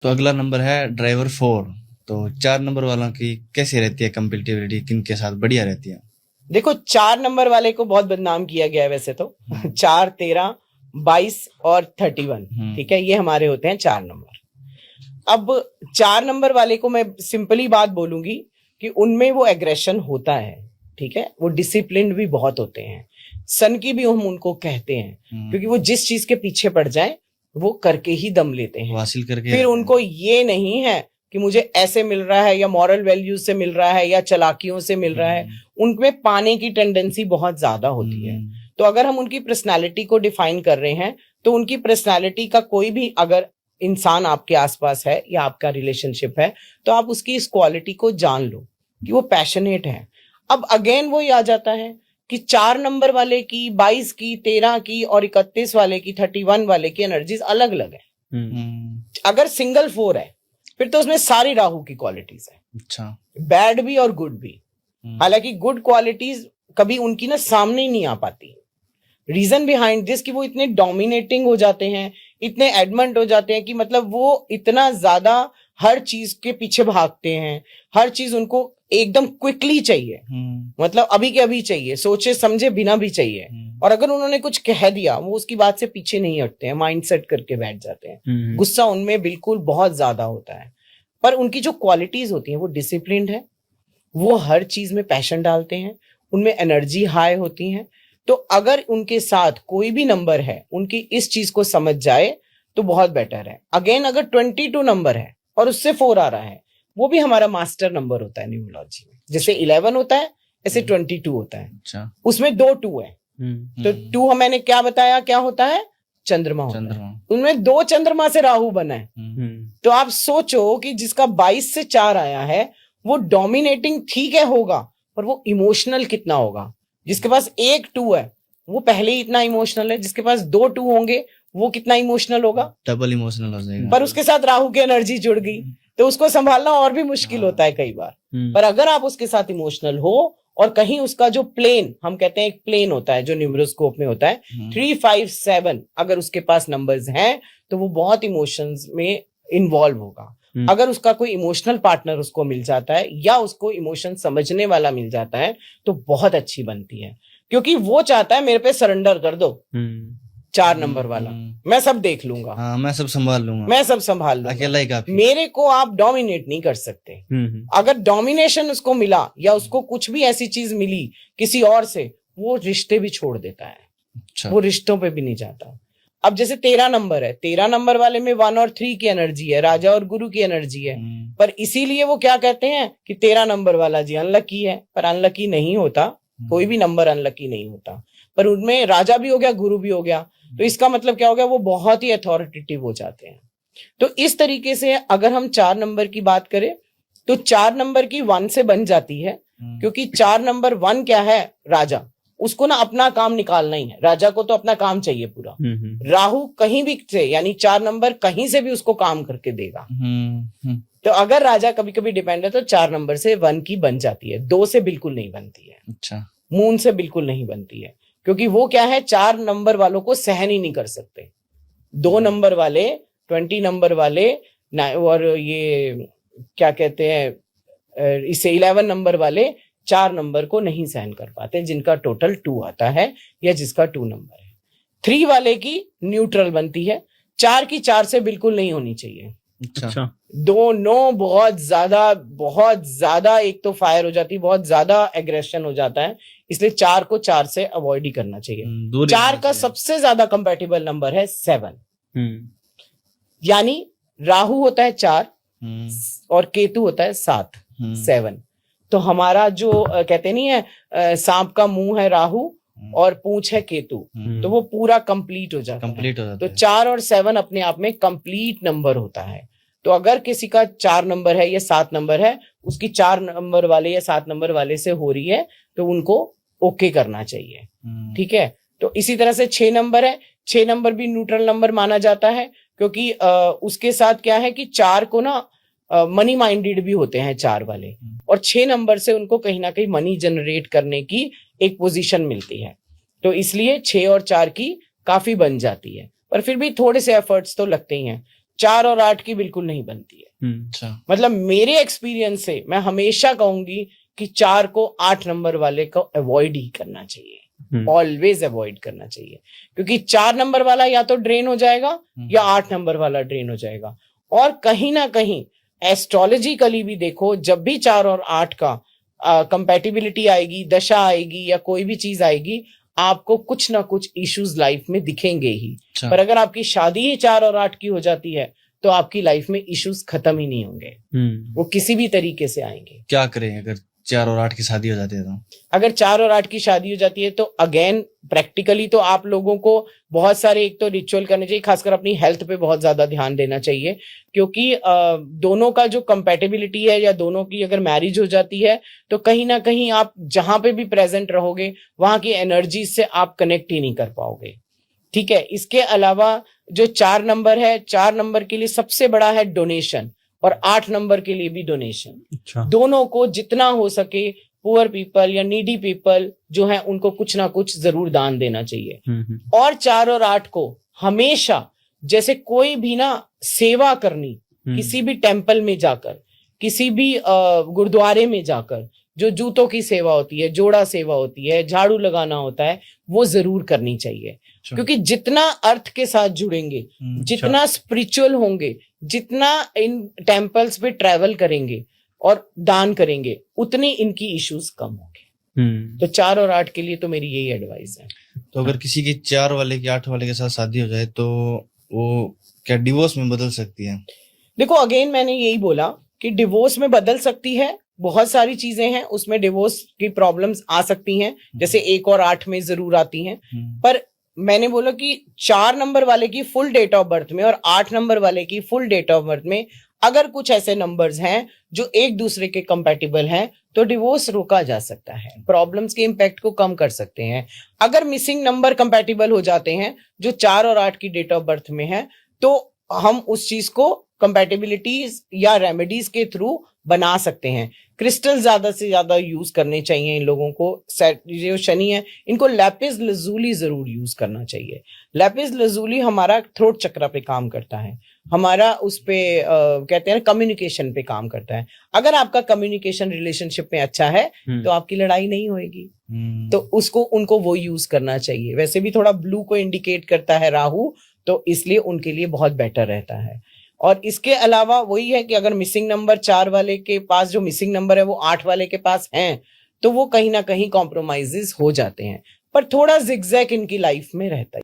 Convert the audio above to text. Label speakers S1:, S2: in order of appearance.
S1: तो अगला नंबर है ड्राइवर 4। तो 4 नंबर वालों की कैसी रहती है कंपेटिबिलिटी, किन के साथ बढ़िया रहती है?
S2: देखो 4 नंबर वाले को बहुत बदनाम किया गया है वैसे तो 4, 13, 22 और 31, ठीक है, ये हमारे होते हैं 4 नंबर। अब 4 नंबर वाले को मैं सिंपली बात बोलूंगी कि उनमें वो एग्रेशन होता है, ठीक है, वो डिसिप्लिन भी बहुत होते हैं, सन की भी हम उनको कहते हैं, क्योंकि वो जिस चीज के पीछे पड़ जाए वो करके ही दम लेते हैं,
S1: हासिल करके।
S2: फिर उनको ये नहीं है कि मुझे ऐसे मिल रहा है या मॉरल वैल्यूज से मिल रहा है या चालाकियों से मिल रहा है, उनमें पाने की टेंडेंसी बहुत ज्यादा होती है। तो अगर हम उनकी पर्सनालिटी को डिफाइन कर रहे हैं तो उनकी पर्सनालिटी का कोई भी अगर इंसान आपके आसपास है या आपका रिलेशनशिप है तो आप उसकी इस क्वालिटी को जान लो कि वो पैशनेट है। अब अगेन वो आ जाता है कि 4 नंबर वाले की, 22 की, 13 की और 31 वाले की, 31 वाले की एनर्जीज अलग अलग है। अगर सिंगल 4 है फिर तो उसमें सारी राहु की क्वालिटीज है,
S1: अच्छा,
S2: बैड भी और गुड भी। हालांकि गुड क्वालिटीज कभी उनकी ना सामने ही नहीं आ पाती। रीजन बिहाइंड दिस कि वो इतने डोमिनेटिंग हो जाते हैं, इतने एडमेंट हो जाते हैं कि मतलब वो इतना ज्यादा हर चीज के पीछे भागते हैं, हर चीज उनको एकदम क्विकली चाहिए, मतलब अभी के अभी चाहिए, सोचे समझे बिना भी चाहिए। और अगर उन्होंने कुछ कह दिया वो उसकी बात से पीछे नहीं हटते हैं, माइंड सेट करके बैठ जाते हैं। गुस्सा उनमें बिल्कुल बहुत ज्यादा होता है, पर उनकी जो क्वालिटीज होती हैं वो डिसिप्लिन्ड है, वो हर चीज में पैशन डालते हैं, उनमें एनर्जी हाई होती है। तो अगर उनके साथ कोई भी नंबर है उनकी इस चीज को समझ जाए तो बहुत बेटर है। अगेन अगर 22 नंबर है और उससे 4 आ रहा है, वो भी हमारा मास्टर नंबर होता है न्यूमरोलॉजी में। जैसे 11 होता है ऐसे 22 होता है। अच्छा। उसमें 2 2 है। तो 2 मैंने क्या बताया क्या होता है? चंद्रमा होता है। उनमें 2 चंद्रमा से राहु बना है। तो आप सोचो कि जिसका 22 से 4 आया है वो डोमिनेटिंग ठीक है होगा, पर वो इमोशनल कितना होगा? जिसके पास 1 2 है वो पहले ही इतना इमोशनल है, जिसके पास 2 2 होंगे वो कितना इमोशनल होगा?
S1: डबल इमोशनल हो जाएगा।
S2: पर उसके साथ राहु की एनर्जी जुड़ गई तो उसको संभालना और भी मुश्किल होता है कई बार। पर अगर आप उसके साथ इमोशनल हो और कहीं उसका जो प्लेन, हम कहते हैं एक प्लेन होता है जो न्यूमरोस्कोप में होता है 3 5 7, अगर उसके पास नंबर्स हैं तो वो बहुत इमोशंस में इन्वॉल्व होगा। अगर उसका कोई इमोशनल पार्टनर उसको मिल जाता है या उसको इमोशन समझने वाला मिल जाता है तो बहुत अच्छी बनती है, क्योंकि वो चाहता है मेरे पे सरेंडर कर दो। 4 नंबर वाला मैं सब देख लूंगा,
S1: हाँ, मैं सब संभाल लूंगा,
S2: मैं सब संभाल लूंगा,
S1: अकेला ही काफी।
S2: मेरे को आप डोमिनेट नहीं कर सकते। अगर डोमिनेशन उसको मिला या उसको कुछ भी ऐसी चीज मिली किसी और से, वो रिश्ते भी छोड़ देता है। अच्छा। वो रिश्तों पे भी नहीं जाता। अब जैसे 13 नंबर है, 13 नंबर वाले में 1 और 3 की एनर्जी है, राजा और गुरु की एनर्जी है, पर इसीलिए वो क्या कहते हैं कि 13 नंबर वाला जी अनलकी है, पर अनलकी नहीं होता, कोई भी नंबर अनलकी नहीं होता, पर उनमें राजा भी हो गया गुरु भी हो गया, तो इसका मतलब क्या हो गया? वो बहुत ही अथॉरिटेटिव हो जाते हैं। तो इस तरीके से अगर हम 4 नंबर की बात करें तो 4 नंबर की 1 से बन जाती है, क्योंकि 4 नंबर 1 क्या है? राजा, उसको ना अपना काम निकालना ही है, राजा को तो अपना काम चाहिए पूरा। राहु कहीं भी से, यानी 4 नंबर कहीं से भी उसको काम करके देगा। तो अगर राजा कभी कभी डिपेंड है तो 4 नंबर से 1 की बन जाती है, 2 से बिल्कुल नहीं बनती है। अच्छा। मून से बिल्कुल नहीं बनती है, क्योंकि वो क्या है 4 नंबर वालों को सहन ही नहीं कर सकते। 2 नंबर वाले, 20 नंबर वाले और ये क्या कहते हैं इसे 11 नंबर वाले 4 नंबर को नहीं सहन कर पाते, जिनका टोटल 2 आता है या जिसका 2 नंबर है। 3 वाले की न्यूट्रल बनती है, 4 की 4 से बिल्कुल नहीं होनी चाहिए। अच्छा। 2 9 बहुत ज्यादा एक तो फायर हो जाती है, बहुत ज्यादा एग्रेशन हो जाता है, इसलिए 4 को 4 से अवॉइड ही करना चाहिए। 4 का सबसे ज्यादा कंपैटिबल नंबर है 7, यानी राहु होता है 4 और केतु होता है 7, 7। तो हमारा जो कहते नहीं है सांप का मुंह है राहु और पूंछ है केतु, तो वो पूरा कंप्लीट हो जाता है। तो 4 और 7 अपने आप में कंप्लीट नंबर होता है। तो अगर किसी का 4 नंबर है या 7 नंबर है, उसकी 4 नंबर वाले या 7 नंबर वाले से हो रही है तो उनको ओके करना चाहिए, ठीक है। तो इसी तरह से 6 नंबर है, 6 नंबर भी न्यूट्रल नंबर माना जाता है, क्योंकि उसके साथ क्या है कि 4 को ना मनी माइंडेड भी होते हैं 4 वाले, और 6 नंबर से उनको कहीं ना कहीं मनी जनरेट करने की एक पोजीशन मिलती है। तो इसलिए 6 और 4 की काफी बन जाती है, पर फिर भी थोड़े से एफर्ट्स तो लगते ही हैं। 4 और 8 की बिल्कुल नहीं बनती है।
S1: अच्छा।
S2: मतलब मेरे एक्सपीरियंस से मैं हमेशा कहूंगी कि 4 को 8 नंबर वाले को अवॉइड ही करना चाहिए, ऑलवेज अवॉइड करना चाहिए, क्योंकि 4 नंबर वाला या तो ड्रेन हो जाएगा या 8 नंबर वाला ड्रेन हो जाएगा। और कहीं ना कहीं एस्ट्रोलॉजिकली भी देखो, जब भी 4 और 8 का कंपैटिबिलिटी आएगी, दशा आएगी या कोई भी चीज आएगी, आपको कुछ ना कुछ इश्यूज लाइफ में दिखेंगे ही। पर अगर आपकी शादी ही 4 और 8 की हो जाती है तो आपकी लाइफ में इश्यूज खत्म ही नहीं होंगे, वो किसी भी तरीके से आएंगे।
S1: क्या करें अगर 4 और 8 की शादी हो जाती है तो?
S2: अगर 4 और 8 की शादी हो जाती है तो अगेन प्रैक्टिकली तो आप लोगों को बहुत सारे एक तो रिचुअल करने चाहिए, खासकर अपनी हेल्थ पे बहुत ज्यादा ध्यान देना चाहिए, क्योंकि दोनों का जो कंपैटिबिलिटी है या दोनों की अगर मैरिज हो जाती है तो कहीं ना कहीं आप जहां पे भी प्रेजेंट रहोगे वहां की एनर्जी से आप कनेक्ट ही नहीं कर पाओगे। ठीक है। इसके अलावा जो 4 नंबर है, 4 नंबर के लिए सबसे बड़ा है डोनेशन, और 8 नंबर के लिए भी डोनेशन।
S3: अच्छा।
S2: दोनों को जितना हो सके पुअर पीपल या नीडी पीपल जो है उनको कुछ ना कुछ जरूर दान देना चाहिए। और 4 और 8 को हमेशा जैसे कोई भी ना सेवा करनी, किसी भी टेम्पल में जाकर, किसी भी गुरुद्वारे में जाकर जो जूतों की सेवा होती है, जोड़ा सेवा होती है, झाड़ू लगाना होता है, वो जरूर करनी चाहिए। क्योंकि जितना अर्थ के साथ जुड़ेंगे, जितना स्पिरिचुअल होंगे, जितना इन टेम्पल्स पे ट्रैवल करेंगे और दान करेंगे, उतनी इनकी इश्यूज कम होंगे। तो 4 और 8 के लिए तो मेरी यही एडवाइस है।
S1: तो अगर किसी की 4 वाले की 8 वाले के साथ शादी हो जाए तो वो क्या डिवोर्स में बदल सकती है?
S2: देखो अगेन मैंने यही बोला कि डिवोर्स में बदल सकती है, बहुत सारी चीजें हैं उसमें डिवोर्स की प्रॉब्लम्स आ सकती हैं, जैसे 1 और 8 में जरूर आती हैं। पर मैंने बोला कि 4 नंबर वाले की फुल डेट ऑफ बर्थ में और 8 नंबर वाले की फुल डेट ऑफ बर्थ में अगर कुछ ऐसे नंबर्स हैं जो एक दूसरे के कंपैटिबल हैं तो डिवोर्स रोका जा सकता है, प्रॉब्लम्स के इम्पैक्ट को कम कर सकते हैं। अगर मिसिंग नंबर कंपैटिबल हो जाते हैं जो 4 और 8 की डेट ऑफ बर्थ में है तो हम उस चीज को कंपैटिबिलिटीज या रेमेडीज के थ्रू बना सकते हैं। क्रिस्टल ज्यादा से ज्यादा यूज करने चाहिए इन लोगों को। जो शनि है इनको लैपिस लजूली जरूर यूज करना चाहिए। लैपिस लजूली हमारा थ्रोट चक्र पे काम करता है, हमारा उस पे कहते हैं कम्युनिकेशन पे काम करता है। अगर आपका कम्युनिकेशन रिलेशनशिप में अच्छा है तो आपकी लड़ाई नहीं होगी, तो उसको उनको वो यूज करना चाहिए। वैसे भी थोड़ा ब्लू को इंडिकेट करता है राहु, तो इसलिए उनके लिए बहुत बेटर रहता है। और इसके अलावा वही है कि अगर मिसिंग नंबर 4 वाले के पास जो मिसिंग नंबर है वो 8 वाले के पास हैं तो वो कहीं ना कहीं कॉम्प्रोमाइजेस हो जाते हैं, पर थोड़ा जिगजैग इनकी लाइफ में रहता है।